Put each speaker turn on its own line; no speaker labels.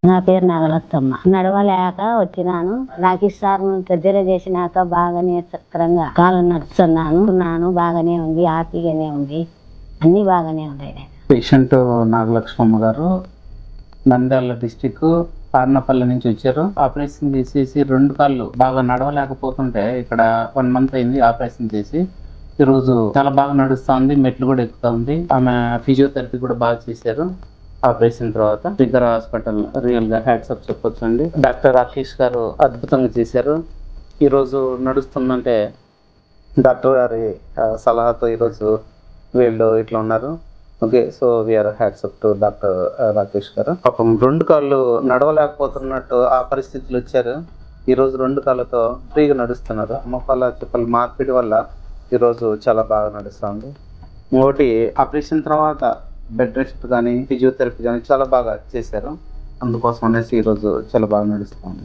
నా పేరు నాగలత్తమ్మ. నడవలేక వచ్చినాను. రాకేష్ సార్ దగ్గర చేసినాక బాగానే సక్రంగా కాలు నడుస్తున్నాను. బాగానే ఉంది, హ్యాపీగానే ఉంది, అన్ని బాగానే ఉన్నాయి.
పేషెంట్ నాగలక్ష్మమ్మ గారు నంద్యాల డిస్టిక్ పార్నపల్లి నుంచి వచ్చారు. ఆపరేషన్ చేసేసి 2 కాళ్ళు బాగా నడవలేకపోతుంటే ఇక్కడ 1 మంత్ అయింది ఆపరేషన్ చేసి. ఈరోజు చాలా బాగా నడుస్తుంది, మెట్లు కూడా ఎక్కుతుంది. ఆమె ఫిజియోథెరపీ కూడా బాగా చేశారు. ఆపరేషన్ తర్వాత శ్రీకర్ హాస్పిటల్ రియల్ గా హ్యాట్స్ ఆఫ్ చెప్పొచ్చు అండి. డాక్టర్ రాకేష్ గారు అద్భుతంగా చేశారు. ఈరోజు నడుస్తుందంటే డాక్టర్ గారి సలహాతో ఈరోజు వీళ్ళు ఇట్లా ఉన్నారు. Okay, so we are hats off to doctor Rakesh garu. పాపం 2 కాళ్ళు నడవలేకపోతున్నట్టు ఆ పరిస్థితులు వచ్చారు. ఈరోజు 2 కాళ్ళతో ఫ్రీగా నడుస్తున్నారు. మొక్కల చెప్పల మార్పిడి వల్ల ఈరోజు చాలా బాగా నడుస్తుంది. ఇంకోటి ఆపరేషన్ తర్వాత బెడ్ రెస్ట్ కానీ ఫిజియోథెరపీ కానీ చాలా బాగా చేశారు. అందుకోసం అనేసి ఈరోజు చాలా బాగా నడుస్తుంది.